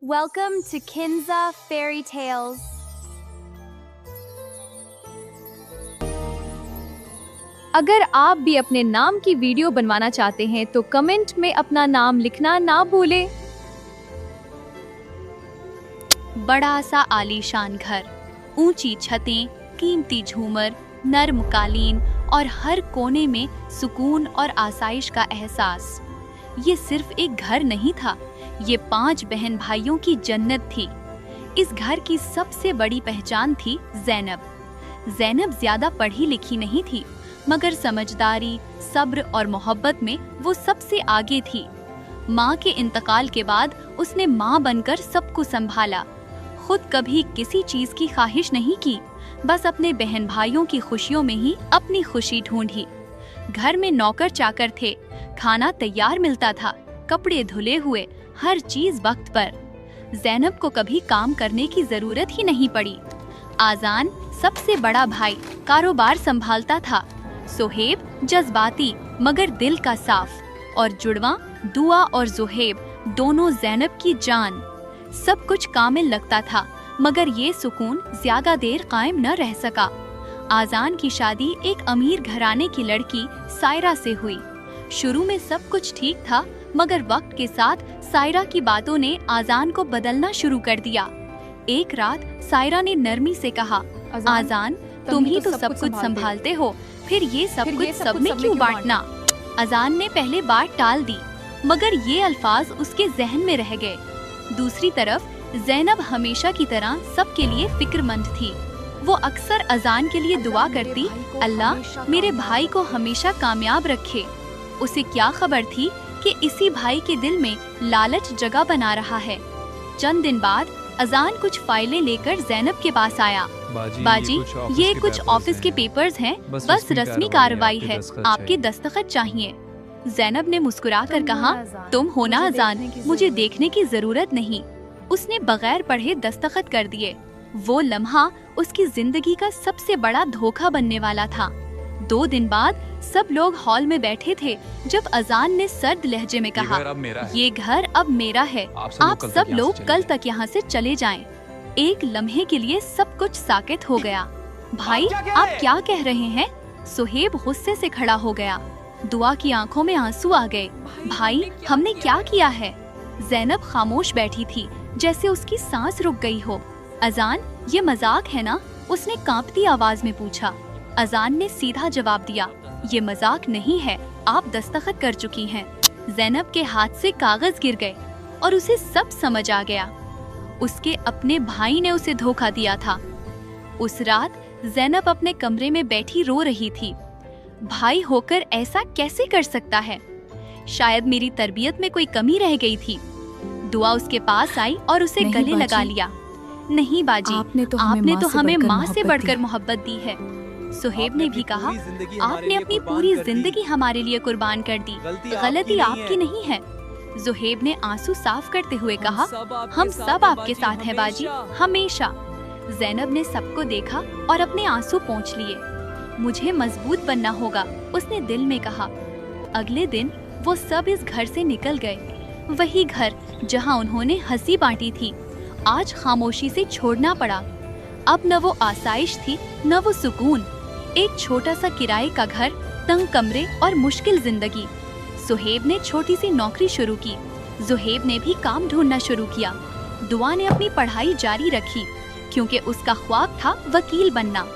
Welcome to Kinza Fairy Tales. अगर आप भी अपने नाम की वीडियो बनवाना चाहते हैं तो कमेंट में अपना नाम लिखना ना भूलें। बड़ा सा आलीशान घर, ऊंची छतें, कीमती झूमर, नर्म कालीन और हर कोने में सुकून और आसाइश का एहसास। ये सिर्फ एक घर नहीं था, ये 5 बहन भाइयों की जन्नत थी। इस घर की सबसे बड़ी पहचान थी ज़ैनब। ज़ैनब ज्यादा पढ़ी लिखी नहीं थी, मगर समझदारी, सब्र और मोहब्बत में वो सबसे आगे थी। माँ के इंतकाल के बाद उसने माँ बनकर सबको संभाला। खुद कभी किसी चीज की ख्वाहिश नहीं की, बस अपने बहन भाइयों की खुशियों में ही अपनी खुशी ढूंढी। घर में नौकर चाकर थे, खाना तैयार मिलता था, कपड़े धुले हुए, हर चीज वक्त पर। ज़ैनब को कभी काम करने की जरूरत ही नहीं पड़ी। आज़ान, सबसे बड़ा भाई, कारोबार संभालता था। सोहेब जज्बाती मगर दिल का साफ, और जुड़वा दुआ और ज़ुहेब दोनों ज़ैनब की जान। सब कुछ कामिल लगता था, मगर ये सुकून ज्यादा देर कायम न रह सका। आज़ान की शादी एक अमीर घराने की लड़की सायरा से हुई। शुरू में सब कुछ ठीक था, मगर वक्त के साथ सायरा की बातों ने आज़ान को बदलना शुरू कर दिया। एक रात सायरा ने नरमी से कहा, आज़ान, तुम ही तो सब कुछ संभालते हो, फिर ये सब कुछ सब में क्यों बांटना? आज़ान ने पहले बात टाल दी, मगर ये अल्फाज उसके जहन में रह गए। दूसरी तरफ ज़ैनब हमेशा की तरह सबके लिए फिक्रमंद थी। वो अक्सर आज़ान के लिए दुआ करती, अल्लाह मेरे भाई को हमेशा कामयाब रखे। उसे क्या खबर थी कि इसी भाई के दिल में लालच जगह बना रहा है। चंद दिन बाद आज़ान कुछ फाइलें लेकर ज़ैनब के पास आया। बाजी, ये कुछ ऑफिस के पेपर्स हैं, बस रस्मी कार्रवाई है, आपके दस्तखत चाहिए। ज़ैनब ने मुस्कुराकर कहा, तुम हो ना आज़ान, मुझे देखने की जरूरत नहीं। उसने बगैर पढ़े दस्तखत कर दिए। वो लम्हा उसकी जिंदगी का सबसे बड़ा धोखा बनने वाला था। 2 दिन बाद सब लोग हॉल में बैठे थे जब आज़ान ने सर्द लहजे में कहा, ये घर अब मेरा है, आप सब लोग कल तक यहाँ से चले जाएं। एक लम्हे के लिए सब कुछ साकित हो गया। भाई, आप क्या कह रहे हैं? सोहेब गुस्से से खड़ा हो गया। दुआ की आंखों में आंसू आ गए। भाई, हमने क्या किया है? ज़ैनब खामोश बैठी थी, जैसे उसकी सांस रुक गई हो। आज़ान, ये मजाक है ना? उसने कांपती आवाज में पूछा। आज़ान ने सीधा जवाब दिया, ये मजाक नहीं है, आप दस्तखत कर चुकी हैं। ज़ैनब के हाथ से कागज गिर गए और उसे सब समझ आ गया। उसके अपने भाई ने उसे धोखा दिया था। उस रात ज़ैनब अपने कमरे में बैठी रो रही थी। भाई होकर ऐसा कैसे कर सकता है? शायद मेरी तरबियत में कोई कमी रह गई थी। दुआ उसके पास आई और उसे गले लगा लिया। नहीं बाजी, आपने तो हमें माँ से बढ़कर मोहब्बत दी है। सुहेब ने भी कहा, आपने अपनी पूरी जिंदगी हमारे लिए कुर्बान कर दी, गलती आपकी नहीं है। ज़ुहेब ने आंसू साफ करते हुए कहा, हम सब आपके साथ हैं बाजी, हमेशा। ज़ैनब ने सबको देखा और अपने आंसू पोंछ लिए। मुझे मजबूत बनना होगा, उसने दिल में कहा। अगले दिन वो सब इस घर से निकल गए। वही घर जहां उन्होंने हंसी बांटी थी, आज खामोशी से छोड़ना पड़ा। अब न वो आसाइश थी, न वो सुकून। एक छोटा सा किराए का घर, तंग कमरे और मुश्किल जिंदगी। सुहेब ने छोटी सी नौकरी शुरू की। ज़ुहेब ने भी काम ढूंढना शुरू किया। दुआ ने अपनी पढ़ाई जारी रखी, क्योंकि उसका ख्वाब था वकील बनना।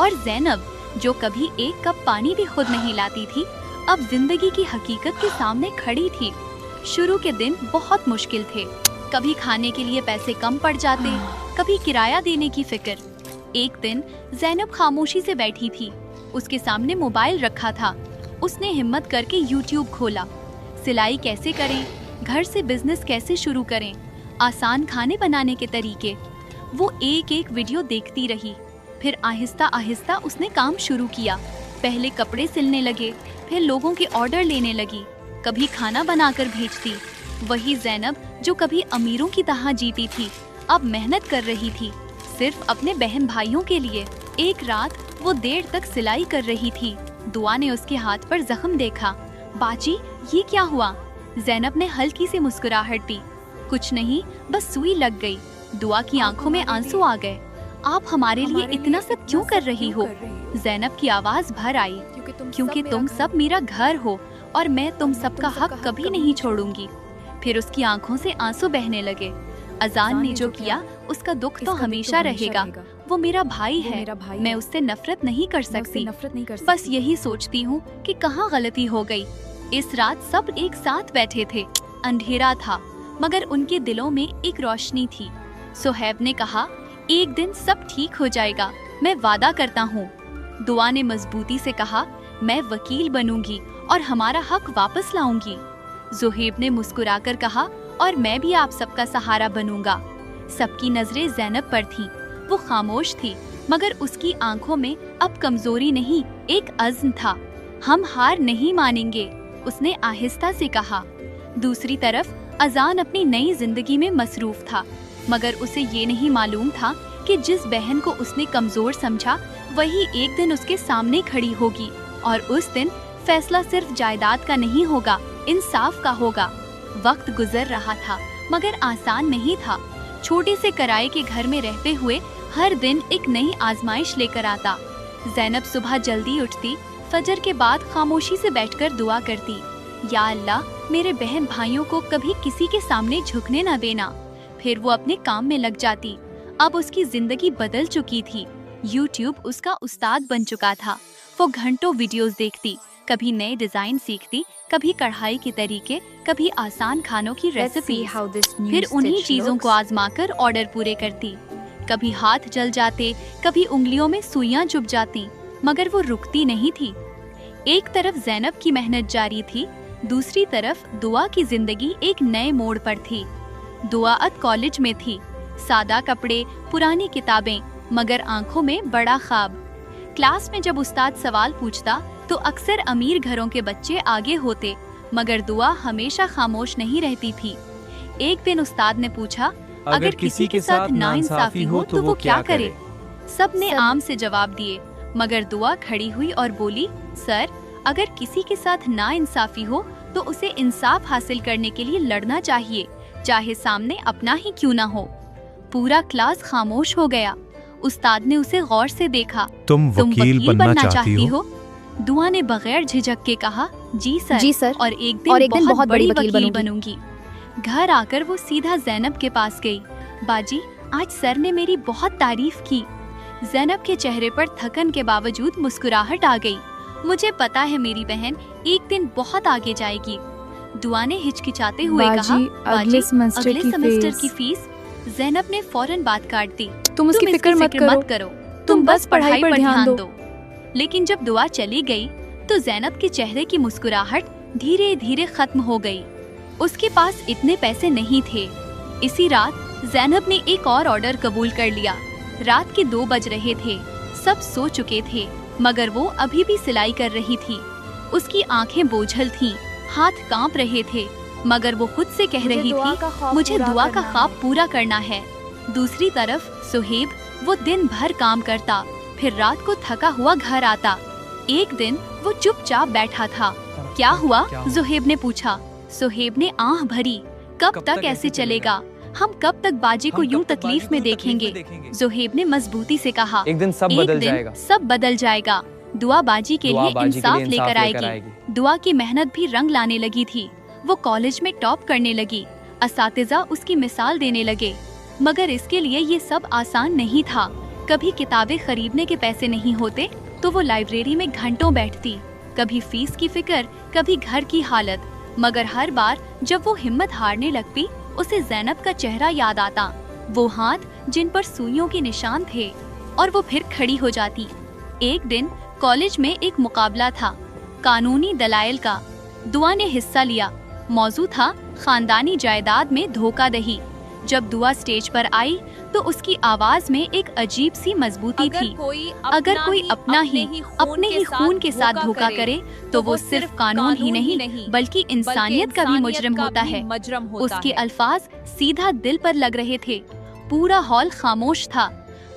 और ज़ैनब, जो कभी एक कप पानी भी खुद नहीं लाती थी, अब जिंदगी की हकीकत के सामने खड़ी थी। शुरू के दिन बहुत मुश्किल थे। कभी खाने के लिए पैसे कम पड़ जाते, कभी किराया देने की फिक्र। एक दिन ज़ैनब खामोशी से बैठी थी। उसके सामने मोबाइल रखा था। उसने हिम्मत करके यूट्यूब खोला। सिलाई कैसे करें, घर से बिजनेस कैसे शुरू करें, आसान खाने बनाने के तरीके। वो एक एक वीडियो देखती रही। फिर आहिस्ता आहिस्ता उसने काम शुरू किया। पहले कपड़े सिलने लगे, फिर लोगों के ऑर्डर लेने लगी, कभी खाना बनाकर भेजती। वही ज़ैनब जो कभी अमीरों की तरह जीती थी, अब मेहनत कर रही थी, सिर्फ अपने बहन भाइयों के लिए। एक रात वो देर तक सिलाई कर रही थी। दुआ ने उसके हाथ पर जख्म देखा। बाजी, ये क्या हुआ? ज़ैनब ने हल्की सी मुस्कुराहट दी। कुछ नहीं, बस सुई लग गई। दुआ की आंखों में आंसू आ गए। आप हमारे लिए इतना सब क्यों कर रही हो? ज़ैनब की आवाज भर आई, क्योंकि तुम सब मेरा घर हो और मैं तुम सबका हक कभी नहीं छोड़ूंगी। फिर उसकी आंखों से आंसू बहने लगे। अजान ने जो किया उसका दुख तो हमेशा रहेगा। वो मेरा भाई है, मैं उससे नफरत नहीं कर सकती। बस यही सोचती हूँ कि कहाँ गलती हो गई। इस रात सब एक साथ बैठे थे। अंधेरा था मगर उनके दिलों में एक रोशनी थी। सुहैब ने कहा, एक दिन सब ठीक हो जाएगा, मैं वादा करता हूँ। दुआ ने मजबूती से कहा, मैं वकील बनूंगी और हमारा हक वापस लाऊंगी। सुहैब ने मुस्कुराकर कहा, और मैं भी आप सबका सहारा बनूंगा। सबकी नजरें ज़ैनब पर थीं। वो खामोश थी मगर उसकी आंखों में अब कमजोरी नहीं, एक अज़्म था। हम हार नहीं मानेंगे, उसने आहिस्ता से कहा। दूसरी तरफ अजान अपनी नई जिंदगी में मसरूफ था, मगर उसे ये नहीं मालूम था कि जिस बहन को उसने कमजोर समझा वही एक दिन उसके सामने खड़ी होगी। और उस दिन फैसला सिर्फ जायदाद का नहीं होगा, इंसाफ का होगा। वक्त गुजर रहा था मगर आसान नहीं था। छोटे से किराए के घर में रहते हुए हर दिन एक नई आजमाइश लेकर आता। ज़ैनब सुबह जल्दी उठती, फजर के बाद खामोशी से बैठकर दुआ करती, या अल्लाह मेरे बहन भाइयों को कभी किसी के सामने झुकने न देना। फिर वो अपने काम में लग जाती। अब उसकी जिंदगी बदल चुकी थी। यूट्यूब उसका उस्ताद बन चुका था। वो घंटों वीडियोस देखती, कभी नए डिजाइन सीखती, कभी कढ़ाई के तरीके, कभी आसान खानों की रेसिपी। फिर उन्हीं चीजों को आजमाकर ऑर्डर पूरे करती। कभी हाथ जल जाते, कभी उंगलियों में सुइयां चुभ जाती, मगर वो रुकती नहीं थी। एक तरफ ज़ैनब की मेहनत जारी थी, दूसरी तरफ दुआ की जिंदगी एक नए मोड़ पर थी। दुआ अब कॉलेज में थी। सादा कपड़े, पुरानी किताबें, मगर आंखों में बड़ा ख्वाब। क्लास में जब उस्ताद सवाल पूछता तो अक्सर अमीर घरों के बच्चे आगे होते, मगर दुआ हमेशा खामोश नहीं रहती थी। एक दिन उस्ताद ने पूछा, अगर किसी के साथ नाइंसाफी हो तो वो क्या करे? सब ने आम से जवाब दिए, मगर दुआ खड़ी हुई और बोली, सर, अगर किसी के साथ नाइंसाफी हो तो उसे इंसाफ हासिल करने के लिए लड़ना चाहिए, चाहे सामने अपना ही क्यों ना हो। पूरा क्लास खामोश हो गया। उस्ताद ने उसे गौर से देखा। तुम वकील बनना चाहती हो? दुआ ने बगैर झिझक के कहा, जी सर, और एक दिन बहुत बड़ी वकील बनूंगी। घर आकर वो सीधा ज़ैनब के पास गई। बाजी, आज सर ने मेरी बहुत तारीफ की। ज़ैनब के चेहरे पर थकन के बावजूद मुस्कुराहट आ गई। मुझे पता है मेरी बहन एक दिन बहुत आगे जाएगी। दुआ ने हिचकिचाते हुए कहा, अगले सेमेस्टर की फीस। ज़ैनब ने फौरन बात काट दी, तुम उसकी फिक्र मत करो, तुम बस पढ़ाई पर ध्यान दो। लेकिन जब दुआ चली गई तो ज़ैनब के चेहरे की मुस्कुराहट धीरे धीरे खत्म हो गई। उसके पास इतने पैसे नहीं थे। इसी रात ज़ैनब ने एक और ऑर्डर कबूल कर लिया। रात के 2 बज रहे थे, सब सो चुके थे, मगर वो अभी भी सिलाई कर रही थी। उसकी आंखें बोझल थीं, हाथ कांप रहे थे, मगर वो खुद से कह रही थी, मुझे दुआ का ख्वाब पूरा करना है। दूसरी तरफ सुहेब, वो दिन भर काम करता, फिर रात को थका हुआ घर आता। एक दिन वो चुपचाप बैठा था। क्या हुआ? सुहेब ने पूछा। सुहेब ने आह भरी, कब तक ऐसे चलेगा? हम कब तक बाजी को यूं तकलीफ में देखेंगे? सुहेब ने मजबूती से कहा, एक दिन सब बदल जाएगा। दुआ बाजी के लिए इंसाफ लेकर आएगी। दुआ की मेहनत भी रंग लाने लगी थी। वो कॉलेज में टॉप करने लगी, असातिज़ा उसकी मिसाल देने लगे। मगर इसके लिए ये सब आसान नहीं था। कभी किताबें खरीदने के पैसे नहीं होते तो वो लाइब्रेरी में घंटों बैठती। कभी फीस की फिक्र, कभी घर की हालत। मगर हर बार जब वो हिम्मत हारने लगती, उसे ज़ैनब का चेहरा याद आता, वो हाथ जिन पर सुइयों के निशान थे, और वो फिर खड़ी हो जाती। एक दिन कॉलेज में एक मुकाबला था, कानूनी दलाइल का। दुआ ने हिस्सा लिया। मौजू था खानदानी जायदाद में धोखाधड़ी। जब दुआ स्टेज पर आई तो उसकी आवाज में एक अजीब सी मजबूती थी। अगर कोई अपने ही खून के साथ धोखा करे तो वो सिर्फ कानून ही नहीं बल्कि इंसानियत का भी मुजरिम होता है। उसके अल्फाज सीधा दिल पर लग रहे थे। पूरा हॉल खामोश था।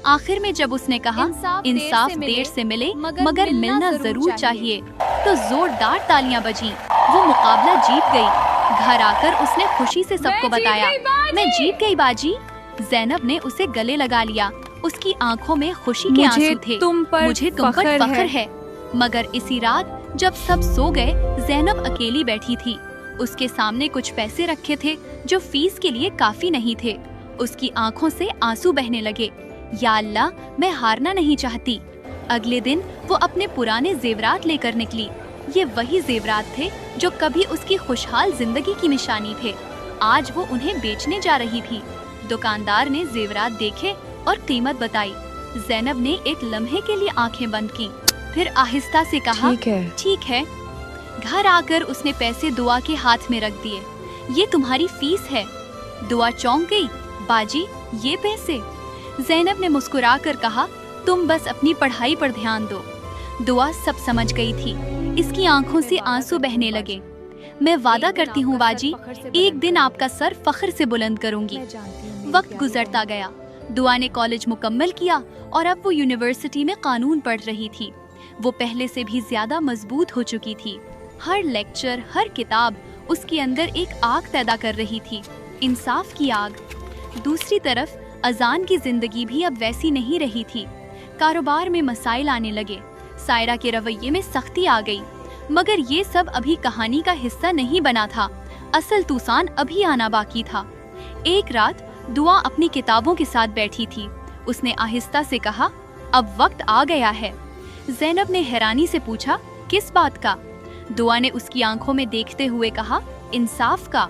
आखिर में जब उसने कहा, इंसाफ देर से मिले मगर मिलना जरूर चाहिए, तो जोरदार तालियां बजीं। वो मुकाबला जीत गई। घर आकर उसने खुशी से सबको बताया, मैं जीत गई बाजी। जैनब ने उसे गले लगा लिया। उसकी आंखों में खुशी के आंसू थे। मुझे तुम पर फख्र है। मगर इसी रात जब सब सो गए, जैनब अकेली बैठी थी। उसके सामने कुछ पैसे रखे थे जो फीस के लिए काफी नहीं थे। उसकी आंखों से आंसू बहने लगे। या अल्लाह, मैं हारना नहीं चाहती। अगले दिन वो अपने पुराने जेवरात लेकर निकली। ये वही जेवरात थे जो कभी उसकी खुशहाल जिंदगी की निशानी थे। आज वो उन्हें बेचने जा रही थी। दुकानदार ने जेवरात देखे और कीमत बताई। जैनब ने एक लम्हे के लिए आंखें बंद की, फिर आहिस्ता से कहा, ठीक है। घर आकर उसने पैसे दुआ के हाथ में रख दिए। ये तुम्हारी फीस है। दुआ चौंक गई, बाजी ये पैसे? जैनब ने मुस्कुराकर कहा, तुम बस अपनी पढ़ाई पर ध्यान दो। दुआ सब समझ गई थी। इसकी आंखों से आंसू बहने लगे। मैं वादा करती हूँ बाजी, एक दिन आपका सर फख्र से बुलंद करूंगी। वक्त गुजरता गया। दुआ ने कॉलेज मुकम्मल किया और अब वो यूनिवर्सिटी में कानून पढ़ रही थी। वो पहले से भी ज्यादा मजबूत हो चुकी थी। हर लेक्चर, हर किताब उसके अंदर एक आग पैदा कर रही थी, इंसाफ की आग। दूसरी तरफ अजान की जिंदगी भी अब वैसी नहीं रही थी। कारोबार में मसाइल आने लगे। सायरा के रवैये में सख्ती आ गई। मगर ये सब अभी कहानी का हिस्सा नहीं बना था। असल तूफान अभी आना बाकी था। एक रात दुआ अपनी किताबों के साथ बैठी थी। उसने आहिस्ता से कहा, अब वक्त आ गया है। जैनब ने हैरानी से पूछा, किस बात का? दुआ ने उसकी आंखों में देखते हुए कहा, इंसाफ का।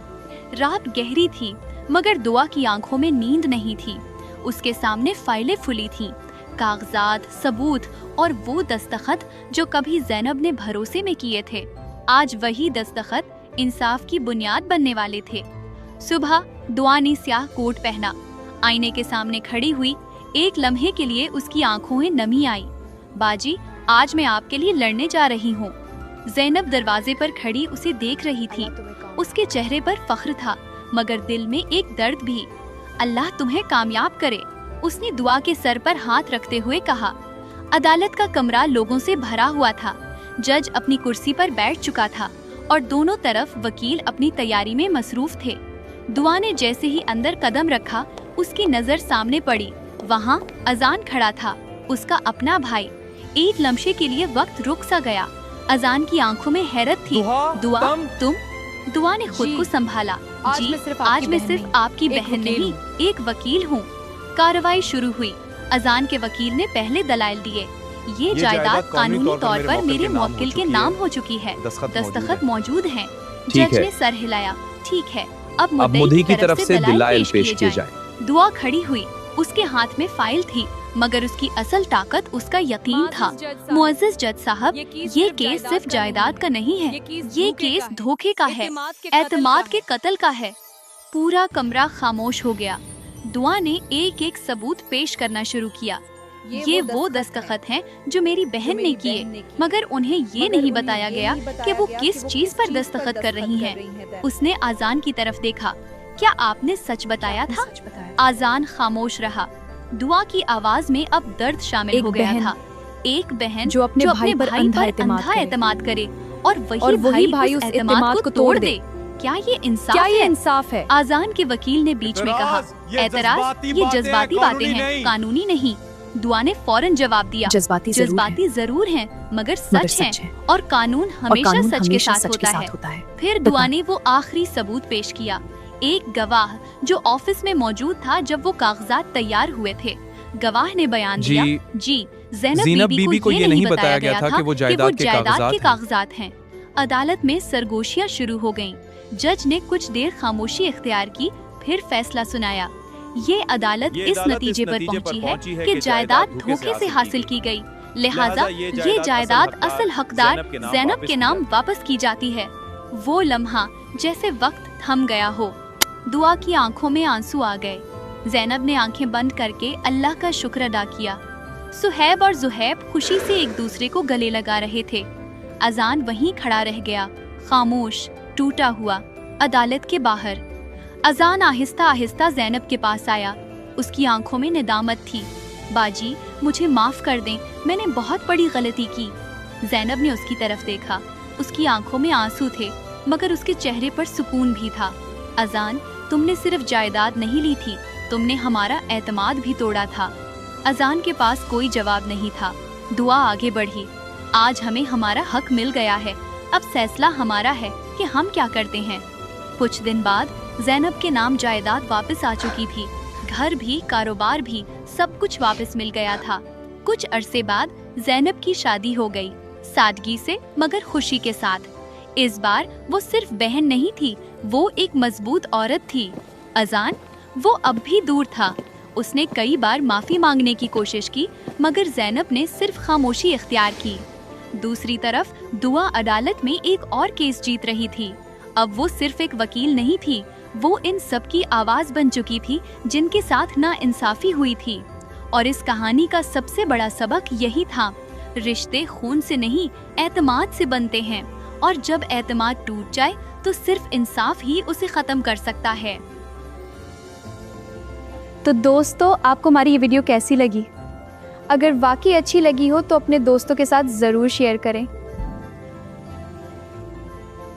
रात गहरी थी मगर दुआ की आंखों में नींद नहीं थी। उसके सामने फाइलें खुली थीं, कागजात, सबूत और वो दस्तखत जो कभी जैनब ने भरोसे में किए थे। आज वही दस्तखत इंसाफ की बुनियाद बनने वाले थे। सुबह दुआ ने स्याह कोट पहना, आईने के सामने खड़ी हुई। एक लम्हे के लिए उसकी आंखों में नमी आई। बाजी, आज मैं आपके लिए लड़ने जा रही हूँ। जैनब दरवाजे पर खड़ी उसे देख रही थी। उसके चेहरे पर फख्र था मगर दिल में एक दर्द भी। अल्लाह तुम्हें कामयाब करे, उसने दुआ के सर पर हाथ रखते हुए कहा। अदालत का कमरा लोगों से भरा हुआ था। जज अपनी कुर्सी पर बैठ चुका था और दोनों तरफ वकील अपनी तैयारी में मसरूफ थे। दुआ ने जैसे ही अंदर कदम रखा, उसकी नजर सामने पड़ी। वहाँ अजान खड़ा था, उसका अपना भाई। एक लम्हे के लिए वक्त रुक सा गया। अजान की आंखों में हैरत थी। दुआ तुम? दुआ ने खुद को संभाला। जी, आज मैं सिर्फ आपकी बहन नहीं, एक वकील हूँ। कार्रवाई शुरू हुई। अजान के वकील ने पहले दलाइल दिए। ये जायदाद कानूनी तौर पर मेरे मुवक्किल के नाम हो चुकी है। दस्तखत मौजूद हैं। जज ने सर हिलाया। ठीक है, अब मुद्दई की तरफ से दलाइल पेश किए जाएं। दुआ खड़ी हुई। उसके हाथ में फाइल थी मगर उसकी असल ताकत उसका यकीन था। मुअज़्ज़िज़ जज साहब, ये केस सिर्फ जायदाद का नहीं है, ये केस धोखे का है, एतमाद के कत्ल का है। पूरा कमरा खामोश हो गया। दुआ ने एक एक सबूत पेश करना शुरू किया। ये वो दस्तखत हैं जो मेरी बहन ने किए, मगर उन्हें ये नहीं बताया गया कि वो किस चीज पर दस्तखत कर रही हैं। उसने आजान की तरफ देखा। क्या आपने सच बताया था? आजान खामोश रहा। दुआ की आवाज में अब दर्द शामिल हो गया था। एक बहन जो अपने भाई पर अंधा एतमाद करे और वही भाई उस एतमाद को तोड़ दे। क्या ये इंसाफ है? आजान के वकील ने बीच में कहा, एतराज, ये जज्बाती बातें हैं, कानूनी नहीं। दुआ ने फौरन जवाब दिया, जज्बाती जरूर हैं, मगर सच हैं और कानून हमेशा सच के साथ होता है। फिर दुआ ने वो आखिरी सबूत पेश किया। एक गवाह जो ऑफिस में मौजूद था जब वो कागजात तैयार हुए थे। गवाह ने बयान दिया, जी, ज़ैनब बीबी को ये नहीं बताया गया था कि वो जायदाद के कागजात हैं। अदालत में सरगोशियां शुरू हो गयीं। जज ने कुछ देर खामोशी इख्तियार की, फिर फैसला सुनाया। ये अदालत इस नतीजे पर पहुंची है कि जायदाद धोखे से हासिल की गई, लिहाजा ये जायदाद असल हकदार ज़ैनब के नाम वापस की जाती है। वो लम्हा जैसे वक्त थम गया हो। दुआ की आंखों में आंसू आ गए। ज़ैनब ने आंखें बंद करके अल्लाह का शुक्र अदा किया। सुहैब और ज़ुहैब खुशी से एक दूसरे को गले लगा रहे थे। अजान वहीं खड़ा रह गया, खामोश, टूटा हुआ। अदालत के बाहर अजान आहिस्ता आहिस्ता ज़ैनब के पास आया। उसकी आंखों में निदामत थी। बाजी, मुझे माफ कर दें, मैंने बहुत बड़ी गलती की। ज़ैनब ने उसकी तरफ देखा। उसकी आंखों में आंसू थे। मगर उसके चेहरे पर सुकून भी था। अजान, तुमने सिर्फ जायदाद नहीं ली थी, तुमने हमारा एतमाद भी तोड़ा था। अजान के पास कोई जवाब नहीं था। दुआ आगे बढ़ी। आज हमें हमारा हक मिल गया है, अब फैसला हमारा है कि हम क्या करते हैं। कुछ दिन बाद ज़ैनब के नाम जायदाद वापस आ चुकी थी। घर भी, कारोबार भी, सब कुछ वापस मिल गया था। कुछ अरसे बाद ज़ैनब की शादी हो गई, सादगी से मगर खुशी के साथ। इस बार वो सिर्फ बहन नहीं थी, वो एक मजबूत औरत थी। अजान, वो अब भी दूर था। उसने कई बार माफी मांगने की कोशिश की, मगर ज़ैनब ने सिर्फ खामोशी इख्तियार की। दूसरी तरफ दुआ अदालत में एक और केस जीत रही थी। अब वो सिर्फ एक वकील नहीं थी, वो इन सब की आवाज बन चुकी थी जिनके साथ नाइंसाफी हुई थी। और इस कहानी का सबसे बड़ा सबक यही था, रिश्ते खून से नहीं, एतमाद से बनते हैं, और जब एतमाद टूट जाए तो सिर्फ इंसाफ ही उसे खत्म कर सकता है। तो दोस्तों, आपको हमारी ये वीडियो कैसी लगी? अगर वाकई अच्छी लगी हो तो अपने दोस्तों के साथ ज़रूर शेयर करें।